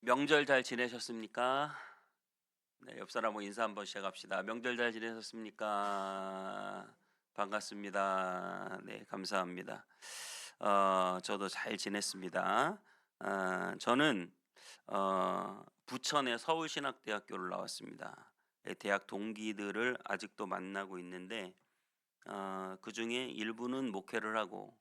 명절 잘 지내셨습니까? 네, 옆 사람하고 인사 한번 시작합시다. 명절 잘 지내셨습니까? 반갑습니다. 네, 감사합니다. 저도 잘 지냈습니다. 저는 부천의 서울신학대학교를 나왔습니다. 대학 동기들을 아직도 만나고 있는데 그중에 일부는 목회를 하고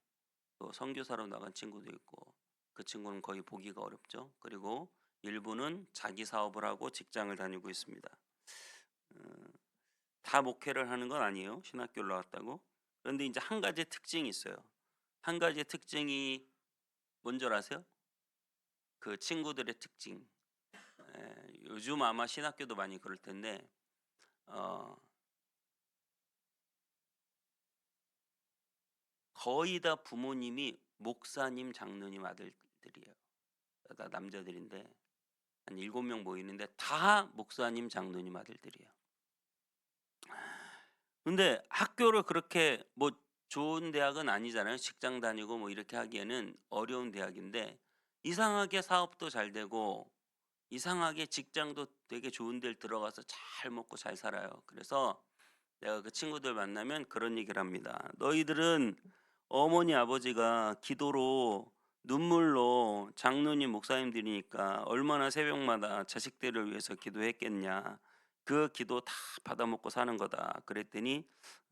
또 선교사로 나간 친구도 있고 그 친구는 거의 보기가 어렵죠. 그리고 일부는 자기 사업을 하고 직장을 다니고 있습니다. 음, 다 목회를 하는 건 아니에요. 신학교를 나왔다고. 그런데 이제 한 가지 특징이 있어요. 한 가지 특징이 뭔지 아세요? 그 친구들의 특징. 요즘 아마 신학교도 많이 그럴 텐데 어, 거의 다 부모님이 목사님, 장로님 아들들이에요. 다 남자들인데 한 7명 모이는데 다 목사님, 장로님 아들들이에요. 근데 학교를 그렇게 뭐 좋은 대학은 아니잖아요. 직장 다니고 뭐 이렇게 하기에는 어려운 대학인데 이상하게 사업도 잘 되고 이상하게 직장도 되게 좋은 데를 들어가서 잘 먹고 잘 살아요. 그래서 내가 그 친구들 만나면 그런 얘기를 합니다. 너희들은 어머니 아버지가 기도로 눈물로 장로님 목사님들이니까 얼마나 새벽마다 자식들을 위해서 기도했겠냐. 그 기도 다 받아먹고 사는 거다. 그랬더니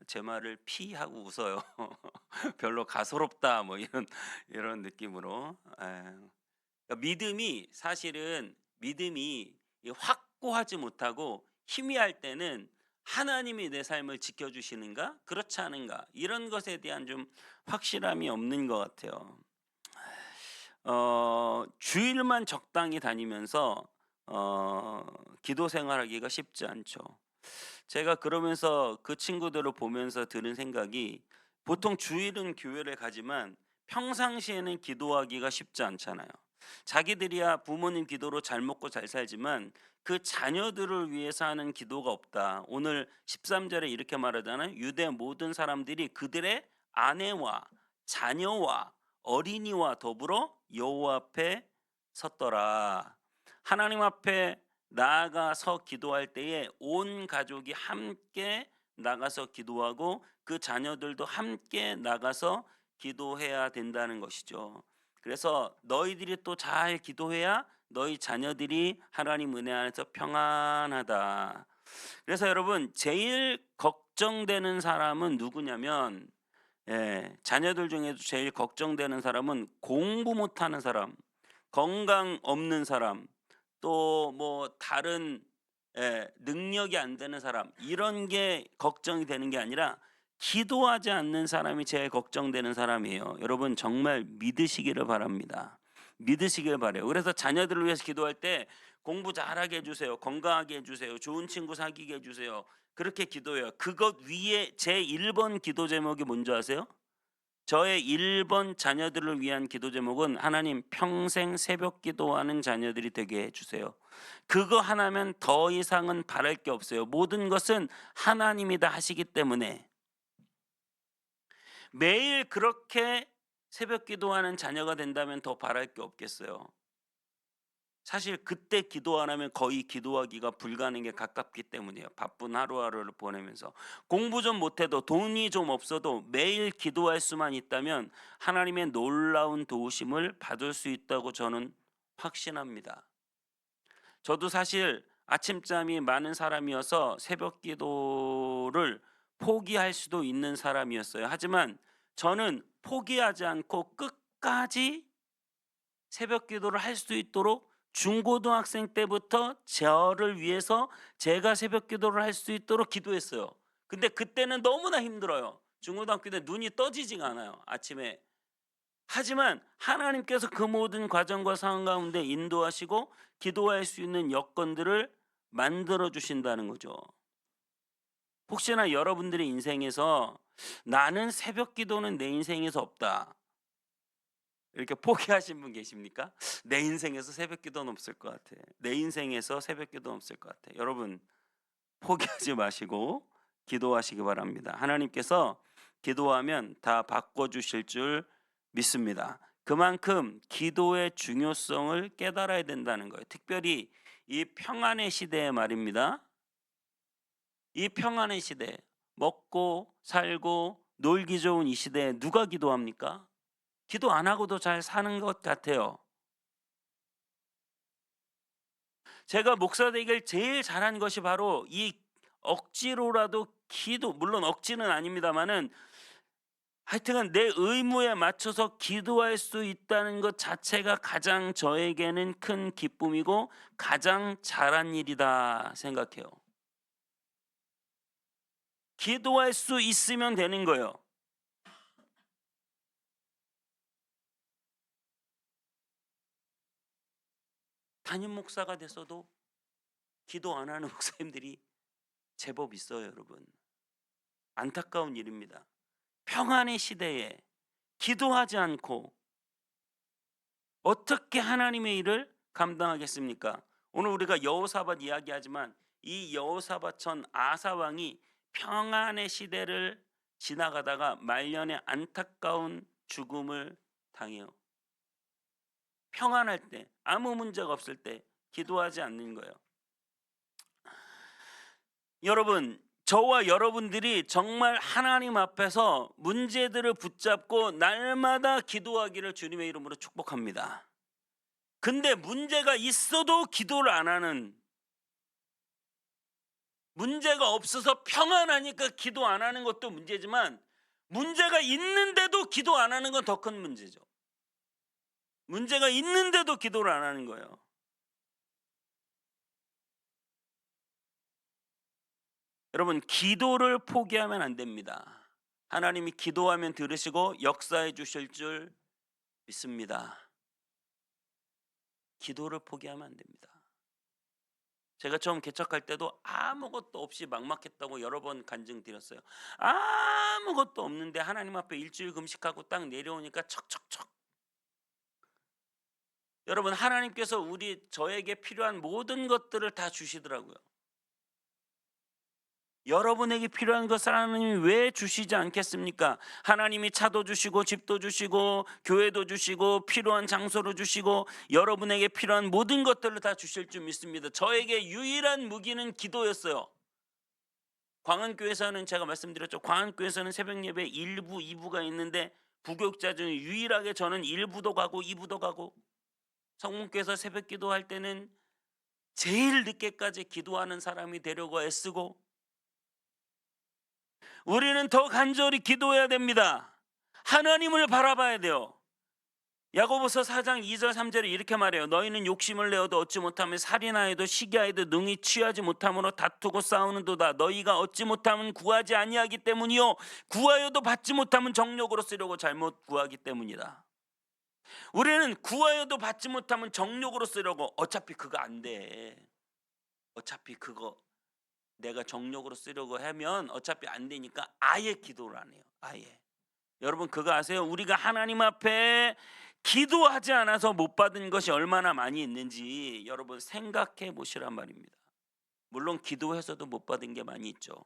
제 말을 피하고 웃어요. 별로 가소롭다 뭐 이런 느낌으로. 그러니까 믿음이 사실은 믿음이 이 확고하지 못하고 희미할 때는 하나님이 내 삶을 지켜주시는가 그렇지 않은가 이런 것에 대한 좀 확실함이 없는 것 같아요. 주일만 적당히 다니면서 기도 생활하기가 쉽지 않죠. 제가 그러면서 그 친구들을 보면서 드는 생각이 보통 주일은 교회를 가지만 평상시에는 기도하기가 쉽지 않잖아요. 자기들이야 부모님 기도로 잘 먹고 잘 살지만 그 자녀들을 위해서 하는 기도가 없다. 오늘 13절에 이렇게 말하잖아요. 유대 모든 사람들이 그들의 아내와 자녀와 어린이와 더불어 여호와 앞에 섰더라. 하나님 앞에 나아가서 기도할 때에 온 가족이 함께 나가서 기도하고 그 자녀들도 함께 나가서 기도해야 된다는 것이죠. 그래서 너희들이 또 잘 기도해야 너희 자녀들이 하나님 은혜 안에서 평안하다. 그래서 여러분 제일 걱정되는 사람은 누구냐면 자녀들 중에도 제일 걱정되는 사람은 공부 못하는 사람, 건강 없는 사람, 또 뭐 다른 능력이 안 되는 사람 이런 게 걱정이 되는 게 아니라 기도하지 않는 사람이 제일 걱정되는 사람이에요. 여러분 정말 믿으시기를 바랍니다. 믿으시길 바래요. 그래서 자녀들을 위해서 기도할 때 공부 잘하게 해 주세요. 건강하게 해 주세요. 좋은 친구 사귀게 해 주세요. 그렇게 기도해요. 그것 위에 제 1번 기도 제목이 뭔지 아세요? 저의 1번 자녀들을 위한 기도 제목은 하나님 평생 새벽 기도하는 자녀들이 되게 해 주세요. 그거 하나면 더 이상은 바랄 게 없어요. 모든 것은 하나님이 다 하시기 때문에 매일 그렇게 새벽 기도하는 자녀가 된다면 더 바랄 게 없겠어요. 사실 그때 기도 안 하면 거의 기도하기가 불가능에 가깝기 때문이에요. 바쁜 하루하루를 보내면서 공부 좀 못해도 돈이 좀 없어도 매일 기도할 수만 있다면 하나님의 놀라운 도우심을 받을 수 있다고 저는 확신합니다. 저도 사실 아침잠이 많은 사람이어서 새벽 기도를 포기할 수도 있는 사람이었어요. 하지만 저는 포기하지 않고 끝까지 새벽 기도를 할 수 있도록 중고등학생 때부터 저를 위해서 제가 새벽 기도를 할 수 있도록 기도했어요. 근데 그때는 너무나 힘들어요. 중고등학교 때 눈이 떠지지가 않아요, 아침에. 하지만 하나님께서 그 모든 과정과 상황 가운데 인도하시고 기도할 수 있는 여건들을 만들어 주신다는 거죠. 혹시나 여러분들의 인생에서 '나는 새벽 기도는 내 인생에서 없다.' 이렇게 포기하신 분 계십니까? '내 인생에서 새벽 기도는 없을 것 같아. 내 인생에서 새벽 기도는 없을 것 같아.' 여러분 포기하지 마시고 기도하시기 바랍니다. 하나님께서 기도하면 다 바꿔 주실 줄 믿습니다. 그만큼 기도의 중요성을 깨달아야 된다는 거예요. 특별히 이 평안의 시대에 말입니다. 이 평안의 시대, 먹고 살고 놀기 좋은 이 시대에 누가 기도합니까? 기도 안 하고도 잘 사는 것 같아요. 제가 목사 되기를 제일 잘한 것이 바로 이 억지로라도 기도, 물론 억지는 아닙니다마는 하여튼간 내 의무에 맞춰서 기도할 수 있다는 것 자체가 가장 저에게는 큰 기쁨이고 가장 잘한 일이다 생각해요. 기도할 수 있으면 되는 거예요. 담임 목사가 돼서도 기도 안 하는 목사님들이 제법 있어요, 여러분. 안타까운 일입니다. 평안의 시대에 기도하지 않고 어떻게 하나님의 일을 감당하겠습니까? 오늘 우리가 여호사밧 이야기하지만 이 여호사밧 전 아사 왕이 평안의 시대를 지나가다가 말년에 안타까운 죽음을 당해요. 평안할 때, 아무 문제가 없을 때 기도하지 않는 거예요. 여러분, 저와 여러분들이 정말 하나님 앞에서 문제들을 붙잡고 날마다 기도하기를 주님의 이름으로 축복합니다. 근데 문제가 있어도 기도를 안 하는, 문제가 없어서 평안하니까 기도 안 하는 것도 문제지만 문제가 있는데도 기도 안 하는 건 더 큰 문제죠. 문제가 있는데도 기도를 안 하는 거예요. 여러분, 기도를 포기하면 안 됩니다. 하나님이 기도하면 들으시고 역사해 주실 줄 믿습니다. 기도를 포기하면 안 됩니다. 제가 처음 개척할 때도 아무것도 없이 막막했다고 여러 번 간증드렸어요. 아무것도 없는데 하나님 앞에 일주일 금식하고 딱 내려오니까 척척척. 여러분, 하나님께서 저에게 필요한 모든 것들을 다 주시더라고요. 여러분에게 필요한 것을 하나님이 왜 주시지 않겠습니까? 하나님이 차도 주시고 집도 주시고 교회도 주시고 필요한 장소로 주시고 여러분에게 필요한 모든 것들을 다 주실 줄 믿습니다. 저에게 유일한 무기는 기도였어요. 광안교회에서는 제가 말씀드렸죠. 광안교회에서는 새벽 예배 1부, 2부가 있는데 부교육자 중에 유일하게 저는 1부도 가고 2부도 가고, 성문교회에서 새벽 기도할 때는 제일 늦게까지 기도하는 사람이 되려고 애쓰고, 우리는 더 간절히 기도해야 됩니다. 하나님을 바라봐야 돼요. 야고보서 4장 2절 3절에 이렇게 말해요. 너희는 욕심을 내어도 얻지 못하면 살인하여도 시기하여도 능히 취하지 못함으로 다투고 싸우는도다. 너희가 얻지 못하면 구하지 아니하기 때문이요 구하여도 받지 못하면 정욕으로 쓰려고 잘못 구하기 때문이다. 우리는 구하여도 받지 못하면 정욕으로 쓰려고, 어차피 그거 안 돼. 어차피 그거 내가 정욕으로 쓰려고 하면 어차피 안 되니까 아예 기도를 안 해요. 아예. 여러분 그거 아세요? 우리가 하나님 앞에 기도하지 않아서 못 받은 것이 얼마나 많이 있는지 여러분 생각해 보시란 말입니다. 물론 기도해서도 못 받은 게 많이 있죠.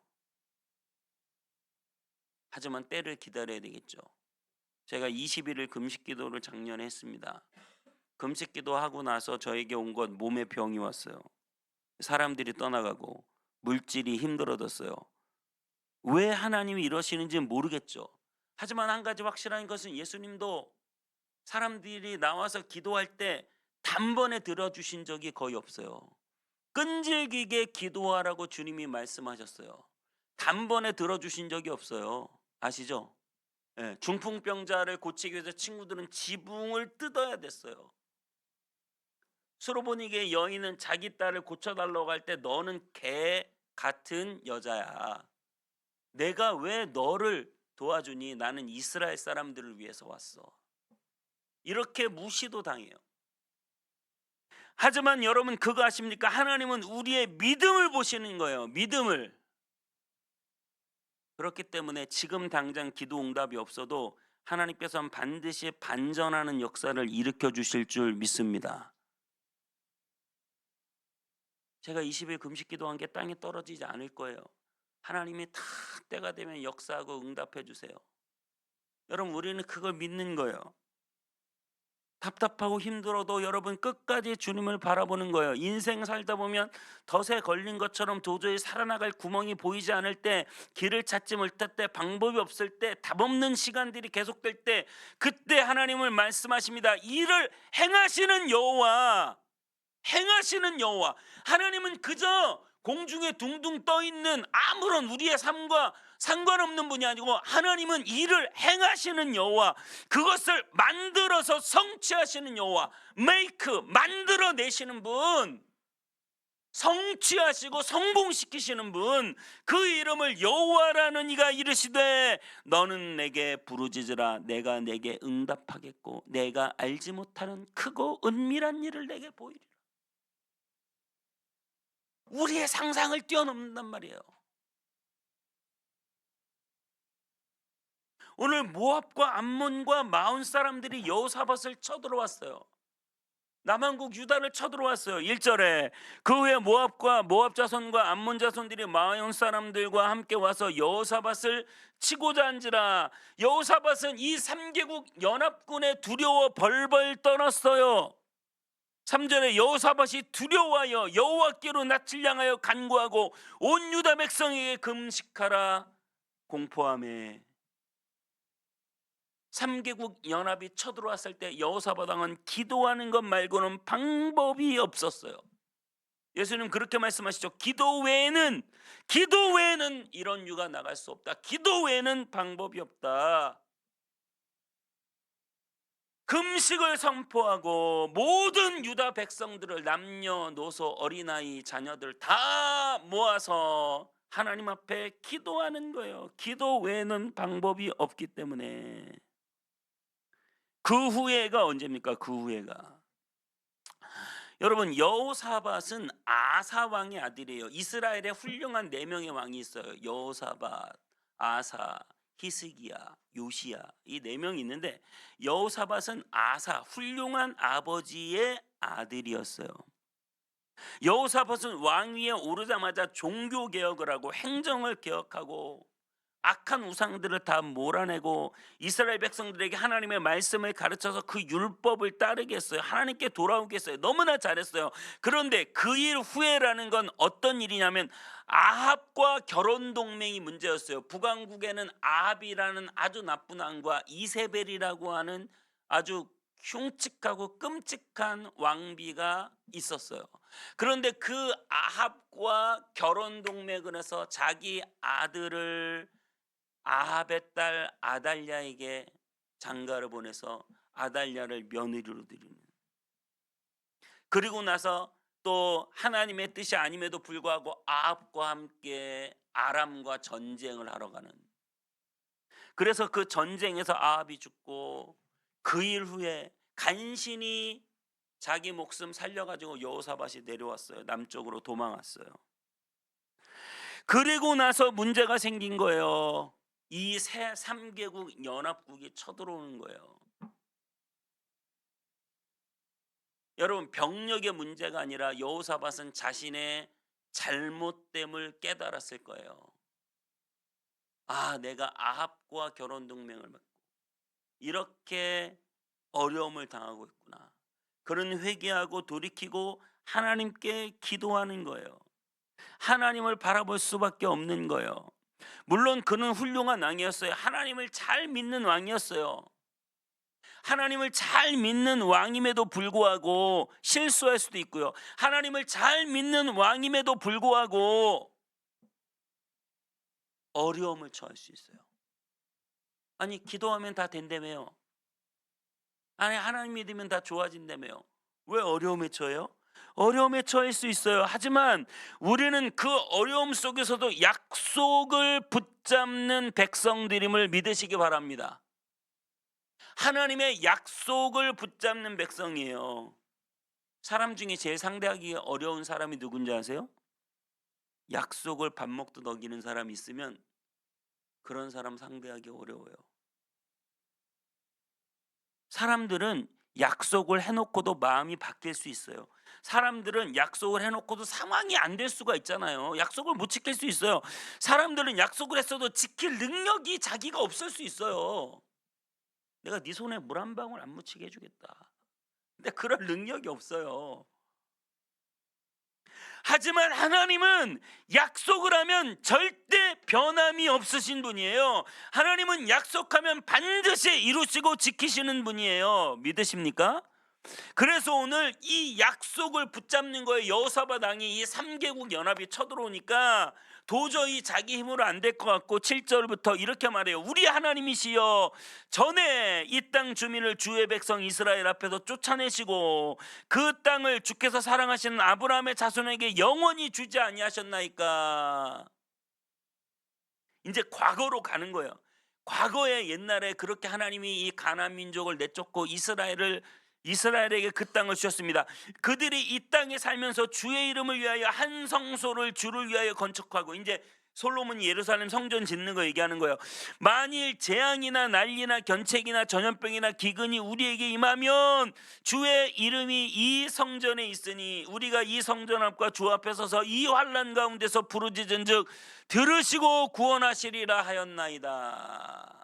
하지만 때를 기다려야 되겠죠. 제가 20일을 금식 기도를 작년에 했습니다. 금식 기도하고 나서 저에게 온 건 몸에 병이 왔어요. 사람들이 떠나가고 물질이 힘들어졌어요. 왜 하나님이 이러시는지 모르겠죠. 하지만 한 가지 확실한 것은 예수님도 사람들이 나와서 기도할 때 단번에 들어주신 적이 거의 없어요. 끈질기게 기도하라고 주님이 말씀하셨어요. 단번에 들어주신 적이 없어요. 아시죠? 예, 중풍병자를 고치기 위해서 친구들은 지붕을 뜯어야 됐어요. 수로보니게 여인은 자기 딸을 고쳐달라고 할 때 너는 개 같은 여자야. 내가 왜 너를 도와주니? 나는 이스라엘 사람들을 위해서 왔어. 이렇게 무시도 당해요. 하지만 여러분 그거 아십니까? 하나님은 우리의 믿음을 보시는 거예요. 믿음을. 그렇기 때문에 지금 당장 기도 응답이 없어도 하나님께서는 반드시 반전하는 역사를 일으켜 주실 줄 믿습니다. 제가 20일 금식 기도한 게 땅에 떨어지지 않을 거예요. 하나님이 다 때가 되면 역사하고 응답해 주세요. 여러분 우리는 그걸 믿는 거예요. 답답하고 힘들어도 여러분 끝까지 주님을 바라보는 거예요. 인생 살다 보면 덫에 걸린 것처럼 도저히 살아나갈 구멍이 보이지 않을 때, 길을 찾지 못할 때, 방법이 없을 때, 답 없는 시간들이 계속될 때, 그때 하나님을 말씀하십니다. 이를 행하시는 여호와, 행하시는 여호와. 하나님은 그저 공중에 둥둥 떠 있는 아무런 우리의 삶과 상관없는 분이 아니고, 하나님은 일을 행하시는 여호와, 그것을 만들어서 성취하시는 여호와, 메이크, 만들어내시는 분, 성취하시고 성공시키시는 분, 그 이름을 여호와라는 이가 이르시되 너는 내게 부르짖으라 내가 내게 응답하겠고 내가 알지 못하는 크고 은밀한 일을 내게 보이리라. 우리의 상상을 뛰어넘는단 말이에요. 오늘 모압과 암몬과 마온 사람들이 여호사밧을 쳐들어왔어요. 남한국 유다를 쳐들어왔어요. 1절에 그 후에 모압 자손과 암몬 자손들이 마온 사람들과 함께 와서 여호사밧을 치고자 한지라. 여호사밧은 이 3개국 연합군에 두려워 벌벌 떨었어요. 3절에 여호사밧이 두려워하여 여호와께로 낯을 향하여 간구하고 온 유다 백성에게 금식하라 공포하며. 3개국 연합이 쳐들어왔을 때 여호사밧 왕은 기도하는 것 말고는 방법이 없었어요. 예수님 그렇게 말씀하시죠. 기도 외에는 이런 유가 나갈 수 없다. 기도 외에는 방법이 없다. 금식을 선포하고 모든 유다 백성들을, 남녀노소 어린아이 자녀들 다 모아서 하나님 앞에 기도하는 거예요. 기도 외에는 방법이 없기 때문에. 그 후회가 언제입니까? 그 후회가, 여러분, 여호사밧은 아사 왕의 아들이에요. 이스라엘에 훌륭한 4명의 왕이 있어요. 여호사밧, 아사, 히스기야, 요시야, 이 4명이 있는데 여호사밧은 아사, 훌륭한 아버지의 아들이었어요. 여호사밧은 왕위에 오르자마자 종교 개혁을 하고 행정을 개혁하고 악한 우상들을 다 몰아내고 이스라엘 백성들에게 하나님의 말씀을 가르쳐서 그 율법을 따르게 했어요. 하나님께 돌아오게 했어요. 너무나 잘했어요. 그런데 그 일 후에라는 건 어떤 일이냐면 아합과 결혼 동맹이 문제였어요. 북왕국에는 아합이라는 아주 나쁜 왕과 이세벨이라고 하는 아주 흉측하고 끔찍한 왕비가 있었어요. 그런데 그 아합과 결혼 동맹을 해서 자기 아들을 아합의 딸 아달랴에게 장가를 보내서 아달랴를 며느리로 드리는, 그리고 나서 또 하나님의 뜻이 아님에도 불구하고 아합과 함께 아람과 전쟁을 하러 가는, 그래서 그 전쟁에서 아합이 죽고 그 일 후에 간신히 자기 목숨 살려가지고 여호사밧이 내려왔어요. 남쪽으로 도망왔어요. 그리고 나서 문제가 생긴 거예요. 이 새 3개국 연합국이 쳐들어오는 거예요. 여러분, 병력의 문제가 아니라 여호사밧은 자신의 잘못됨을 깨달았을 거예요. 아, 내가 아합과 결혼 동맹을 맺고 이렇게 어려움을 당하고 있구나. 그런 회개하고 돌이키고 하나님께 기도하는 거예요. 하나님을 바라볼 수밖에 없는 거예요. 물론 그는 훌륭한 왕이었어요. 하나님을 잘 믿는 왕이었어요. 하나님을 잘 믿는 왕임에도 불구하고 실수할 수도 있고요. 하나님을 잘 믿는 왕임에도 불구하고 어려움을 처할 수 있어요. 아니, 기도하면 다 된다며요. 아니, 하나님 믿으면 다 좋아진다며요. 왜 어려움에 처해요? 어려움에 처할 수 있어요. 하지만 우리는 그 어려움 속에서도 약속을 붙잡는 백성들임을 믿으시기 바랍니다. 하나님의 약속을 붙잡는 백성이에요. 사람 중에 제일 상대하기 어려운 사람이 누군지 아세요? 약속을 밥 먹듯 어기는 사람이 있으면 그런 사람 상대하기 어려워요. 사람들은 약속을 해놓고도 마음이 바뀔 수 있어요. 사람들은 약속을 해놓고도 상황이 안 될 수가 있잖아요. 약속을 못 지킬 수 있어요. 사람들은 약속을 했어도 지킬 능력이 자기가 없을 수 있어요. 내가 네 손에 물 한 방울 안 묻히게 해주겠다. 근데 그럴 능력이 없어요. 하지만 하나님은 약속을 하면 절대 변함이 없으신 분이에요. 하나님은 약속하면 반드시 이루시고 지키시는 분이에요. 믿으십니까? 그래서 오늘 이 약속을 붙잡는 거에 여호사밧 왕이 이 3개국 연합이 쳐들어오니까 도저히 자기 힘으로 안 될 것 같고 7절부터 이렇게 말해요. 우리 하나님이시여, 전에 이 땅 주민을 주의 백성 이스라엘 앞에서 쫓아내시고 그 땅을 주께서 사랑하시는 아브라함의 자손에게 영원히 주지 아니하셨나이까. 이제 과거로 가는 거예요. 과거에 옛날에 그렇게 하나님이 이 가나안 민족을 내쫓고 이스라엘에게 그 땅을 주셨습니다. 그들이 이 땅에 살면서 주의 이름을 위하여 한 성소를 주를 위하여 건축하고, 이제 솔로몬이 예루살렘 성전 짓는 거 얘기하는 거예요. 만일 재앙이나 난리나 견책이나 전염병이나 기근이 우리에게 임하면 주의 이름이 이 성전에 있으니 우리가 이 성전 앞과 주 앞에 서서 이 환난 가운데서 부르짖은즉 들으시고 구원하시리라 하였나이다.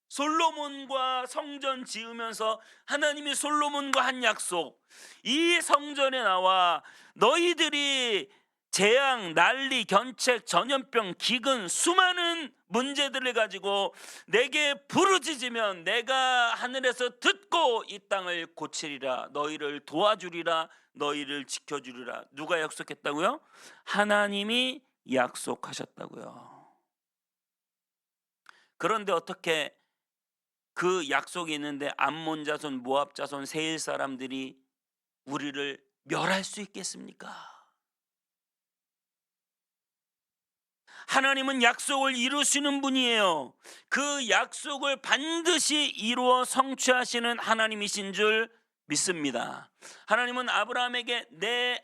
솔로몬과 성전 지으면서 하나님이 솔로몬과 한 약속, 이 성전에 나와 너희들이 재앙, 난리, 견책, 전염병, 기근, 수많은 문제들을 가지고 내게 부르짖으면 내가 하늘에서 듣고 이 땅을 고치리라, 너희를 도와주리라, 너희를 지켜주리라. 누가 약속했다고요? 하나님이 약속하셨다고요. 그런데 어떻게 그 약속이 있는데 암몬 자손, 모압 자손, 세일 사람들이 우리를 멸할 수 있겠습니까? 하나님은 약속을 이루시는 분이에요. 그 약속을 반드시 이루어 성취하시는 하나님이신 줄 믿습니다. 하나님은 아브라함에게 내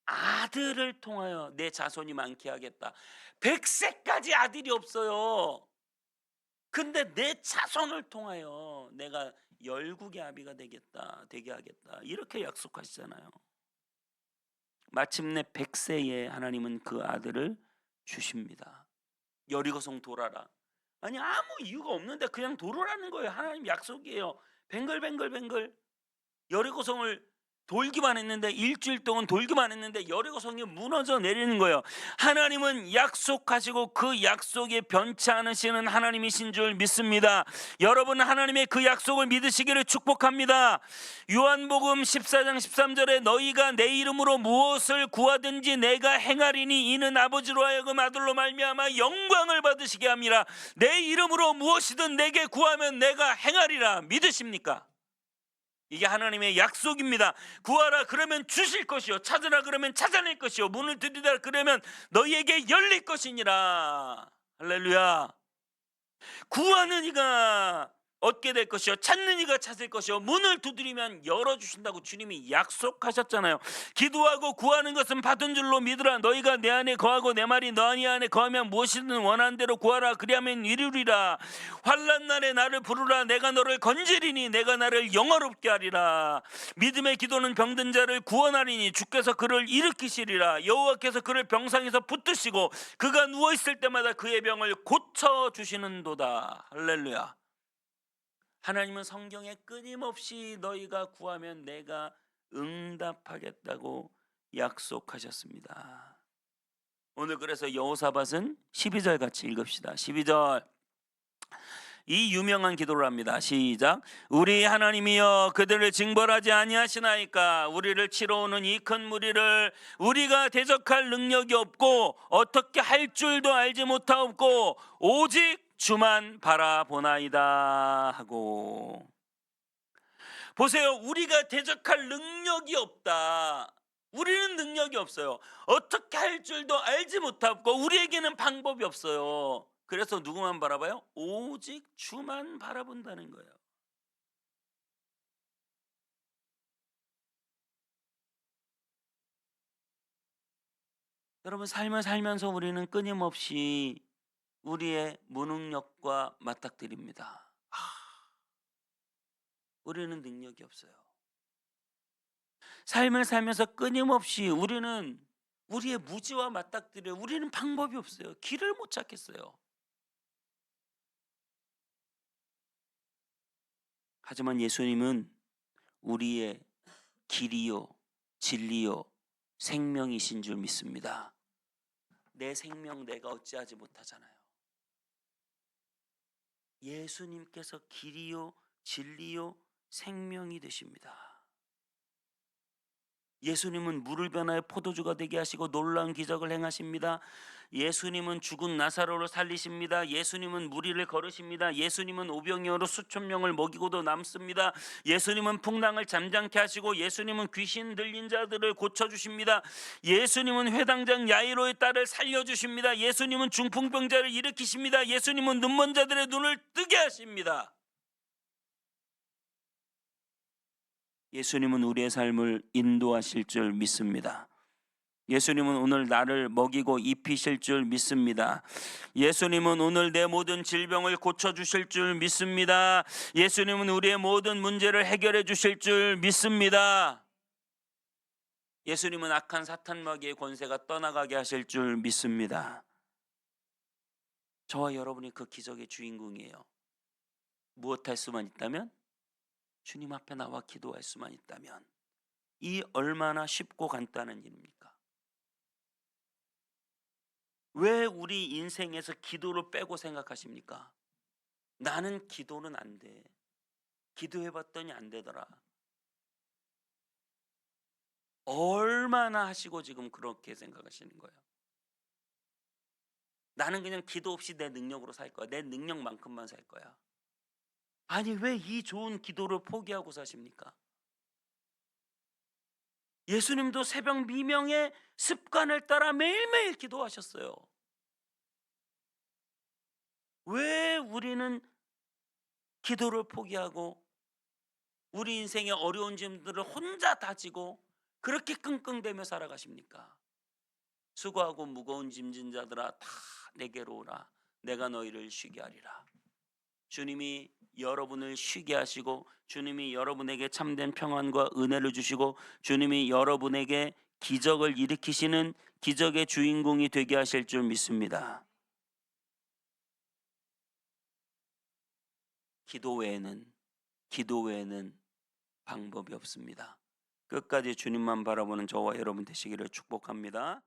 아들을 통하여 내 자손이 많게 하겠다. 100세까지 아들이 없어요. 근데 내 자손을 통하여 내가 열국의 아비가 되게 하겠다, 이렇게 약속하시잖아요. 마침내 100세에 하나님은 그 아들을 주십니다. 여리고성 돌아라. 아니, 아무 이유가 없는데 그냥 돌으라는 거예요. 하나님 약속이에요. 뱅글뱅글 여리고성을 돌기만 했는데, 일주일 동안 돌기만 했는데 여리고성이 무너져 내리는 거예요. 하나님은 약속하시고 그 약속에 변치 않으시는 하나님이신 줄 믿습니다. 여러분, 하나님의 그 약속을 믿으시기를 축복합니다. 요한복음 14장 13절에 너희가 내 이름으로 무엇을 구하든지 내가 행하리니 이는 아버지로 하여금 아들로 말미암아 영광을 받으시게 함이라. 내 이름으로 무엇이든 내게 구하면 내가 행하리라. 믿으십니까? 이게 하나님의 약속입니다. 구하라 그러면 주실 것이요, 찾으라 그러면 찾아낼 것이요, 문을 두드리라 그러면 너희에게 열릴 것이니라. 할렐루야. 구하는 이가 얻게 될 것이요, 찾는 이가 찾을 것이요, 문을 두드리면 열어주신다고 주님이 약속하셨잖아요. 기도하고 구하는 것은 받은 줄로 믿으라. 너희가 내 안에 거하고 내 말이 너희 안에 거하면 무엇이든 원하는 대로 구하라. 그리하면 이루리라. 환난 날에 나를 부르라. 내가 너를 건지리니 내가 나를 영화롭게 하리라. 믿음의 기도는 병든 자를 구원하리니 주께서 그를 일으키시리라. 여호와께서 그를 병상에서 붙드시고 그가 누워있을 때마다 그의 병을 고쳐주시는도다. 할렐루야. 하나님은 성경에 끊임없이 너희가 구하면 내가 응답하겠다고 약속하셨습니다. 오늘 그래서 여호사밧은 12절 같이 읽읍시다. 12절, 이 유명한 기도를 합니다. 시작. 우리 하나님이여, 그들을 징벌하지 아니하시나이까. 우리를 치러 오는 이 큰 무리를 우리가 대적할 능력이 없고 어떻게 할 줄도 알지 못하옵고 오직 주만 바라보나이다 하고. 보세요, 우리가 대적할 능력이 없다. 우리는 능력이 없어요. 어떻게 할 줄도 알지 못하고 우리에게는 방법이 없어요. 그래서 누구만 바라봐요? 오직 주만 바라본다는 거예요. 여러분, 삶을 살면서 우리는 끊임없이 우리의 무능력과 맞닥뜨립니다. 우리는 능력이 없어요. 삶을 살면서 끊임없이 우리는 우리의 무지와 맞닥뜨려. 우리는 방법이 없어요. 길을 못 찾겠어요. 하지만 예수님은 우리의 길이요 진리요 생명이신 줄 믿습니다. 내 생명 내가 어찌하지 못하잖아요. 예수님께서 길이요 진리요 생명이 되십니다. 예수님은 물을 변하여 포도주가 되게 하시고 놀라운 기적을 행하십니다. 예수님은 죽은 나사로를 살리십니다. 예수님은 무리를 걸으십니다. 예수님은 오병이어로 수천 명을 먹이고도 남습니다. 예수님은 풍랑을 잠잠케 하시고 예수님은 귀신 들린 자들을 고쳐주십니다. 예수님은 회당장 야이로의 딸을 살려주십니다. 예수님은 중풍병자를 일으키십니다. 예수님은 눈먼 자들의 눈을 뜨게 하십니다. 예수님은 우리의 삶을 인도하실 줄 믿습니다. 예수님은 오늘 나를 먹이고 입히실 줄 믿습니다. 예수님은 오늘 내 모든 질병을 고쳐주실 줄 믿습니다. 예수님은 우리의 모든 문제를 해결해 주실 줄 믿습니다. 예수님은 악한 사탄 마귀의 권세가 떠나가게 하실 줄 믿습니다. 저와 여러분이 그 기적의 주인공이에요. 무엇 할 수만 있다면? 주님 앞에 나와 기도할 수만 있다면. 이 얼마나 쉽고 간단한 일입니까? 왜 우리 인생에서 기도를 빼고 생각하십니까? 나는 기도는 안 돼. 기도해봤더니 안 되더라. 얼마나 하시고 지금 그렇게 생각하시는 거예요? 나는 그냥 기도 없이 내 능력으로 살 거야. 내 능력만큼만 살 거야. 아니 왜 이 좋은 기도를 포기하고 사십니까? 예수님도 새벽 미명의 습관을 따라 매일매일 기도하셨어요. 왜 우리는 기도를 포기하고 우리 인생의 어려운 점들을 혼자 다지고 그렇게 끙끙대며 살아가십니까? 수고하고 무거운 짐진 자들아 다 내게로 오라. 내가 너희를 쉬게 하리라. 주님이 여러분을 쉬게 하시고 주님이 여러분에게 참된 평안과 은혜를 주시고 주님이 여러분에게 기적을 일으키시는 기적의 주인공이 되게 하실 줄 믿습니다. 기도 외에는 방법이 없습니다. 끝까지 주님만 바라보는 저와 여러분 되시기를 축복합니다.